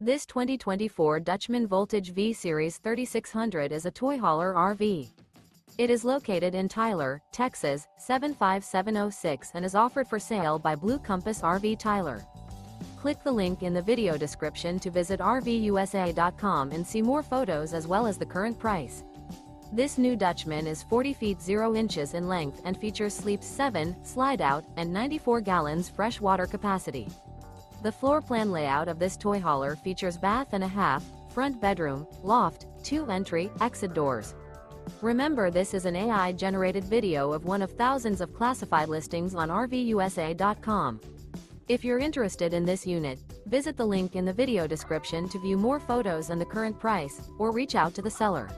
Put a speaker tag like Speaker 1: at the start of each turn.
Speaker 1: This 2024 Dutchmen Voltage V-Series 3600 is a toy hauler RV. It is located in Tyler, Texas, 75706 and is offered for sale by Blue Compass RV Tyler. Click the link in the video description to visit RVUSA.com and see more photos as well as the current price. This new Dutchmen is 40 feet 0 inches in length and features sleeps 7, slide-out, and 94 gallons fresh water capacity. The floor plan layout of this toy hauler features bath and a half, front bedroom, loft, 2 entry, exit doors. Remember, this is an AI-generated video of one of thousands of classified listings on RVUSA.com. If you're interested in this unit, visit the link in the video description to view more photos and the current price, or reach out to the seller.